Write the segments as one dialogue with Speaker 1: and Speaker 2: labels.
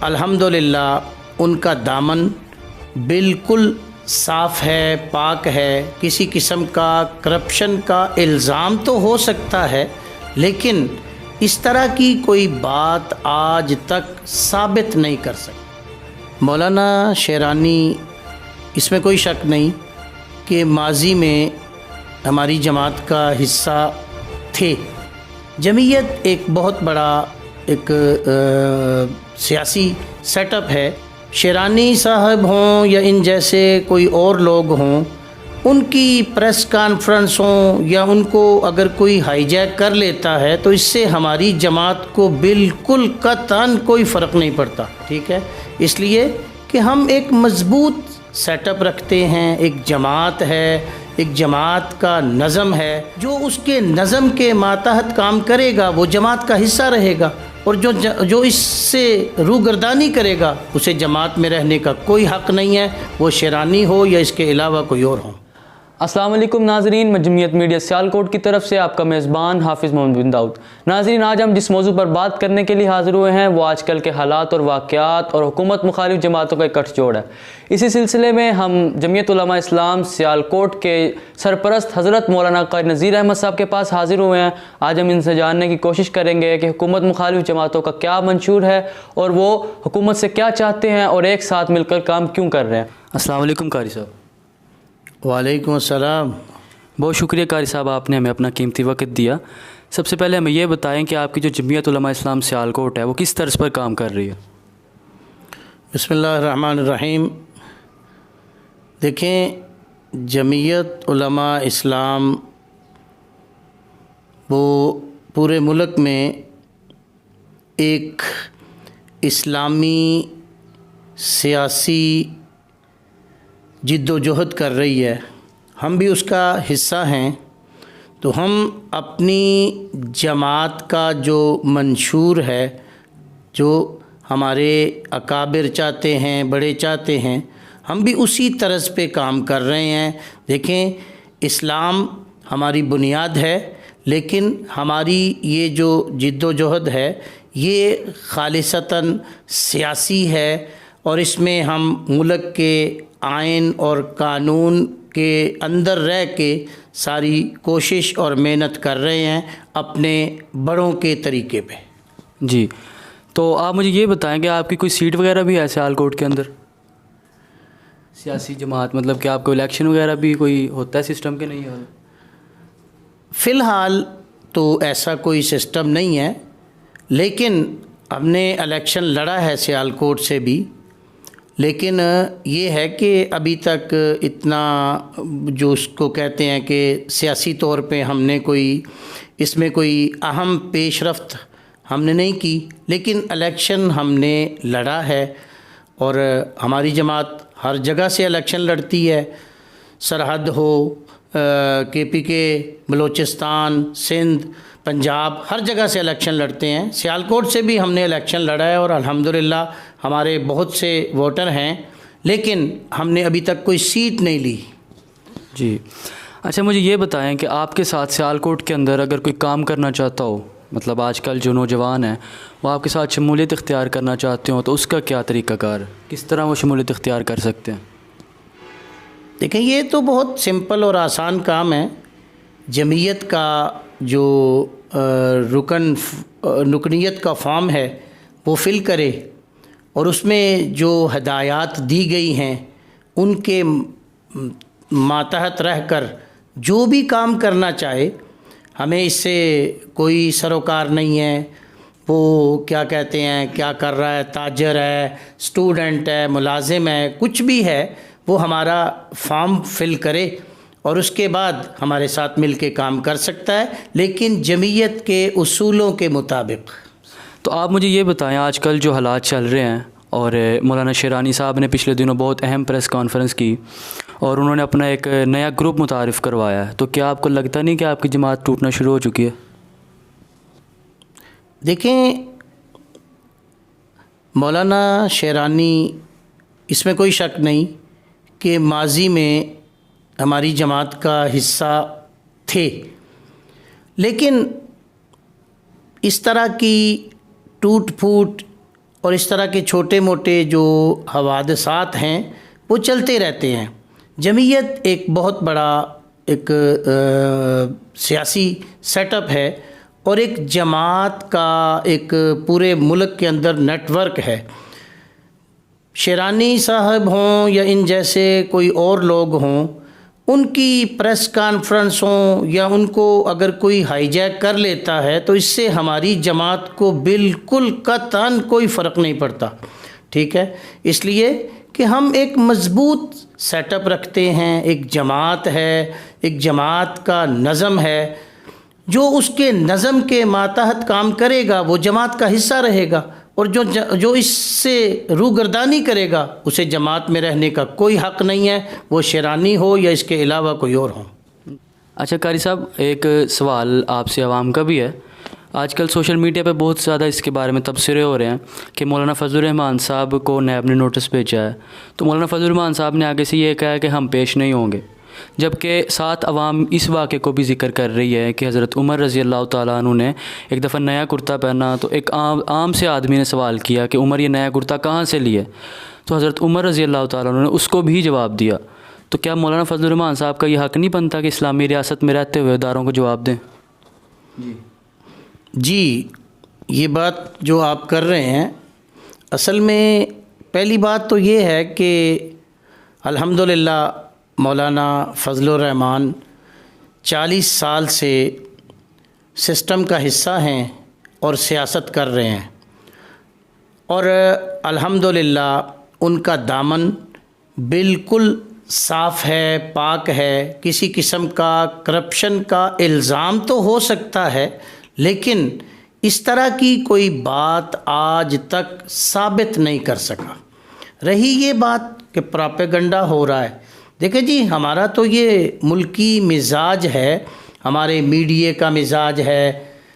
Speaker 1: الحمدللہ ان کا دامن بالکل صاف ہے، پاک ہے۔ کسی قسم کا کرپشن کا الزام تو ہو سکتا ہے، لیکن اس طرح کی کوئی بات آج تک ثابت نہیں کر سکتا۔ مولانا شیرانی، اس میں کوئی شک نہیں کہ ماضی میں ہماری جماعت کا حصہ تھے۔ جمعیت ایک بہت بڑا ایک سیاسی سیٹ اپ ہے۔ شیرانی صاحب ہوں یا ان جیسے کوئی اور لوگ ہوں، ان کی پریس کانفرنس ہوں یا ان کو اگر کوئی ہائی جیک کر لیتا ہے تو اس سے ہماری جماعت کو بالکل قطعاً کوئی فرق نہیں پڑتا، ٹھیک ہے؟ اس لیے کہ ہم ایک مضبوط سیٹ اپ رکھتے ہیں، ایک جماعت ہے، ایک جماعت کا نظم ہے۔ جو اس کے نظم کے ماتحت کام کرے گا وہ جماعت کا حصہ رہے گا، اور جو اس سے روگردانی کرے گا اسے جماعت میں رہنے کا کوئی حق نہیں ہے، وہ شیرانی ہو یا اس کے علاوہ کوئی اور ہو۔
Speaker 2: السلام علیکم ناظرین، میں جمعیت میڈیا سیالکوٹ کی طرف سے آپ کا میزبان حافظ محمد بن داؤد۔ ناظرین، آج ہم جس موضوع پر بات کرنے کے لیے حاضر ہوئے ہیں وہ آج کل کے حالات اور واقعات اور حکومت مخالف جماعتوں کا گٹھ جوڑ ہے۔ اسی سلسلے میں ہم جمعیت علماء اسلام سیالکوٹ کے سرپرست حضرت مولانا قاری نذیر احمد صاحب کے پاس حاضر ہوئے ہیں۔ آج ہم ان سے جاننے کی کوشش کریں گے کہ حکومت مخالف جماعتوں کا کیا منشور ہے اور وہ حکومت سے کیا چاہتے ہیں اور ایک ساتھ مل کر کام کیوں کر رہے ہیں۔ السلام علیکم قاری صاحب۔
Speaker 1: وعلیکم السلام۔
Speaker 2: بہت شکریہ قاری صاحب، آپ نے ہمیں اپنا قیمتی وقت دیا۔ سب سے پہلے ہمیں یہ بتائیں کہ آپ کی جو جمعیت علماء اسلام سیالکوٹ ہے وہ کس طرز پر کام کر رہی ہے؟
Speaker 1: بسم اللہ الرحمن الرحیم۔ دیکھیں، جمعیت علماء اسلام وہ پورے ملک میں ایک اسلامی سیاسی جد و جہد کر رہی ہے، ہم بھی اس کا حصہ ہیں۔ تو ہم اپنی جماعت کا جو منشور ہے، جو ہمارے اکابر چاہتے ہیں، بڑے چاہتے ہیں، ہم بھی اسی طرز پہ کام کر رہے ہیں۔ دیکھیں، اسلام ہماری بنیاد ہے، لیکن ہماری یہ جو جد و جہد ہے یہ خالصتاً سیاسی ہے، اور اس میں ہم ملک کے آئین اور قانون کے اندر رہ کے ساری کوشش اور محنت کر رہے ہیں اپنے بڑوں کے طریقے پہ۔
Speaker 2: جی، تو آپ مجھے یہ بتائیں کہ آپ کی کوئی سیٹ وغیرہ بھی ہے سیالکوٹ کے اندر؟ سیاسی جماعت مطلب کہ آپ کو الیکشن وغیرہ بھی کوئی ہوتا ہے سسٹم کے نہیں ہے؟
Speaker 1: فی الحال تو ایسا کوئی سسٹم نہیں ہے، لیکن ہم نے الیکشن لڑا ہے سیالکوٹ سے بھی، لیکن یہ ہے کہ ابھی تک اتنا جو اس کو کہتے ہیں کہ سیاسی طور پہ ہم نے اس میں کوئی اہم پیش رفت ہم نے نہیں کی، لیکن الیکشن ہم نے لڑا ہے، اور ہماری جماعت ہر جگہ سے الیکشن لڑتی ہے، سرحد ہو، KPK، بلوچستان، سندھ، پنجاب، ہر جگہ سے الیکشن لڑتے ہیں۔ سیالکوٹ سے بھی ہم نے الیکشن لڑا ہے، اور الحمدللہ ہمارے بہت سے ووٹر ہیں، لیکن ہم نے ابھی تک کوئی سیٹ نہیں لی۔
Speaker 2: جی، اچھا مجھے یہ بتائیں کہ آپ کے ساتھ سیالکوٹ کے اندر اگر کوئی کام کرنا چاہتا ہو، مطلب آج کل جو نوجوان ہیں وہ آپ کے ساتھ شمولیت اختیار کرنا چاہتے ہوں، تو اس کا کیا طریقہ کار ہے؟ کس طرح وہ شمولیت اختیار کر سکتے ہیں؟
Speaker 1: دیکھیں، یہ تو بہت سمپل اور آسان کام ہے۔ جمعیت کا جو رکنیت کا فارم ہے وہ فل کرے، اور اس میں جو ہدایات دی گئی ہیں ان کے ماتحت رہ کر جو بھی کام کرنا چاہے، ہمیں اس سے کوئی سروکار نہیں ہے۔ وہ کیا کہتے ہیں، کیا کر رہا ہے، تاجر ہے، اسٹوڈنٹ ہے، ملازم ہے، کچھ بھی ہے، وہ ہمارا فارم فل کرے اور اس کے بعد ہمارے ساتھ مل کے کام کر سکتا ہے، لیکن جمعیت کے اصولوں کے مطابق۔
Speaker 2: تو آپ مجھے یہ بتائیں، آج کل جو حالات چل رہے ہیں، اور مولانا شیرانی صاحب نے پچھلے دنوں بہت اہم پریس کانفرنس کی اور انہوں نے اپنا ایک نیا گروپ متعارف کروایا ہے، تو کیا آپ کو لگتا نہیں کہ آپ کی جماعت ٹوٹنا شروع ہو چکی ہے؟
Speaker 1: دیکھیں، مولانا شیرانی، اس میں کوئی شک نہیں کہ ماضی میں ہماری جماعت کا حصہ تھے، لیکن اس طرح کی ٹوٹ پھوٹ اور اس طرح کے چھوٹے موٹے جو حوادثات ہیں وہ چلتے رہتے ہیں۔ جمعیت ایک بہت بڑا ایک سیاسی سیٹ اپ ہے اور ایک جماعت کا ایک پورے ملک کے اندر نیٹ ورک ہے۔ شیرانی صاحب ہوں یا ان جیسے کوئی اور لوگ ہوں، ان کی پریس کانفرنس ہوں یا ان کو اگر کوئی ہائی جیک کر لیتا ہے تو اس سے ہماری جماعت کو بالکل قطعاً کوئی فرق نہیں پڑتا، ٹھیک ہے؟ اس لیے کہ ہم ایک مضبوط سیٹ اپ رکھتے ہیں، ایک جماعت ہے، ایک جماعت کا نظم ہے، جو اس کے نظم کے ماتحت کام کرے گا وہ جماعت کا حصہ رہے گا، اور جو اس سے روگردانی کرے گا اسے جماعت میں رہنے کا کوئی حق نہیں ہے، وہ شیرانی ہو یا اس کے علاوہ کوئی اور ہو۔
Speaker 2: اچھا قاری صاحب، ایک سوال آپ سے عوام کا بھی ہے۔ آج کل سوشل میڈیا پہ بہت زیادہ اس کے بارے میں تبصرے ہو رہے ہیں کہ مولانا فضل الرحمان صاحب کو نیب نے نوٹس بھیجا ہے، تو مولانا فضل الرحمان صاحب نے آگے سے یہ کہا ہے کہ ہم پیش نہیں ہوں گے، جبکہ ساتھ عوام اس واقعے کو بھی ذکر کر رہی ہے کہ حضرت عمر رضی اللہ تعالیٰ عنہ نے ایک دفعہ نیا کرتا پہنا تو ایک عام سے آدمی نے سوال کیا کہ عمر یہ نیا کرتا کہاں سے لیے، تو حضرت عمر رضی اللہ تعالیٰ عنہ نے اس کو بھی جواب دیا۔ تو کیا مولانا فضل الرحمان صاحب کا یہ حق نہیں بنتا کہ اسلامی ریاست میں رہتے ہوئے اداروں کو جواب دیں؟
Speaker 1: جی، یہ بات جو آپ کر رہے ہیں، اصل میں پہلی بات تو یہ ہے کہ الحمدللہ مولانا فضل الرحمان 40 سال سے سسٹم کا حصہ ہیں اور سیاست کر رہے ہیں، اور الحمدللہ ان کا دامن بالکل صاف ہے، پاک ہے۔ کسی قسم کا کرپشن کا الزام تو ہو سکتا ہے، لیکن اس طرح کی کوئی بات آج تک ثابت نہیں کر سکا۔ رہی یہ بات کہ پراپیگنڈا ہو رہا ہے، دیکھیں جی، ہمارا تو یہ ملکی مزاج ہے، ہمارے میڈیا کا مزاج ہے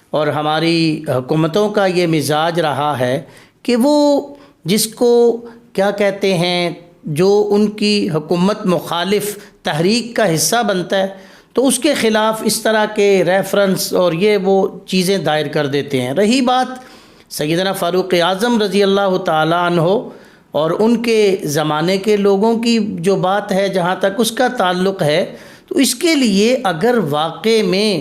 Speaker 1: اور ہماری حکومتوں کا یہ مزاج رہا ہے کہ وہ جس کو کیا کہتے ہیں، جو ان کی حکومت مخالف تحریک کا حصہ بنتا ہے تو اس کے خلاف اس طرح کے ریفرنس اور یہ وہ چیزیں دائر کر دیتے ہیں۔ رہی بات سیدنا فاروق اعظم رضی اللہ تعالیٰ عنہ اور ان کے زمانے کے لوگوں کی جو بات ہے، جہاں تک اس کا تعلق ہے، تو اس کے لیے اگر واقع میں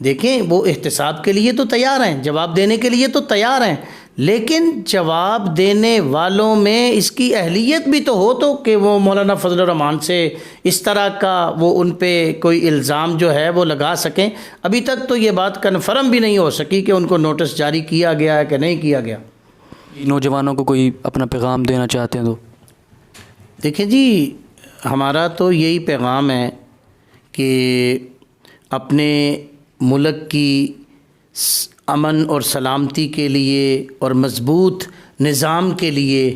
Speaker 1: دیکھیں، وہ احتساب کے لیے تو تیار ہیں، جواب دینے کے لیے تو تیار ہیں، لیکن جواب دینے والوں میں اس کی اہلیت بھی تو ہو تو کہ وہ مولانا فضل الرحمان سے اس طرح کا وہ ان پہ کوئی الزام جو ہے وہ لگا سکیں۔ ابھی تک تو یہ بات کنفرم بھی نہیں ہو سکی کہ ان کو نوٹس جاری کیا گیا ہے کہ نہیں کیا گیا۔
Speaker 2: نوجوانوں کو کوئی اپنا پیغام دینا چاہتے ہیں تو؟
Speaker 1: دیکھیں جی، ہمارا تو یہی پیغام ہے کہ اپنے ملک کی امن اور سلامتی کے لیے اور مضبوط نظام کے لیے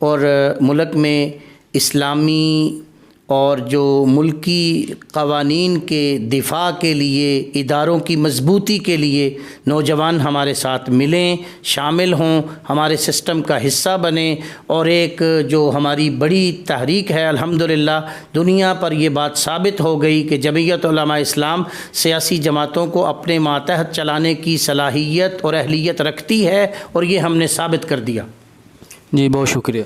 Speaker 1: اور ملک میں اسلامی اور جو ملکی قوانین کے دفاع کے لیے، اداروں کی مضبوطی کے لیے نوجوان ہمارے ساتھ ملیں، شامل ہوں، ہمارے سسٹم کا حصہ بنیں، اور ایک جو ہماری بڑی تحریک ہے، الحمدللہ دنیا پر یہ بات ثابت ہو گئی کہ جمعیت علماء اسلام سیاسی جماعتوں کو اپنے ماتحت چلانے کی صلاحیت اور اہلیت رکھتی ہے، اور یہ ہم نے ثابت کر دیا۔
Speaker 2: جی بہت شکریہ۔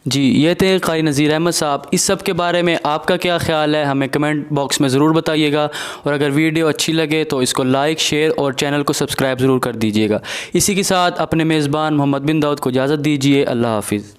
Speaker 2: جی یہ تھے قاری نذیر احمد صاحب۔ اس سب کے بارے میں آپ کا کیا خیال ہے ہمیں کمنٹ باکس میں ضرور بتائیے گا، اور اگر ویڈیو اچھی لگے تو اس کو لائک، شیئر اور چینل کو سبسکرائب ضرور کر دیجیے گا۔ اسی کے ساتھ اپنے میزبان محمد بن داؤد کو اجازت دیجیے۔ اللہ حافظ۔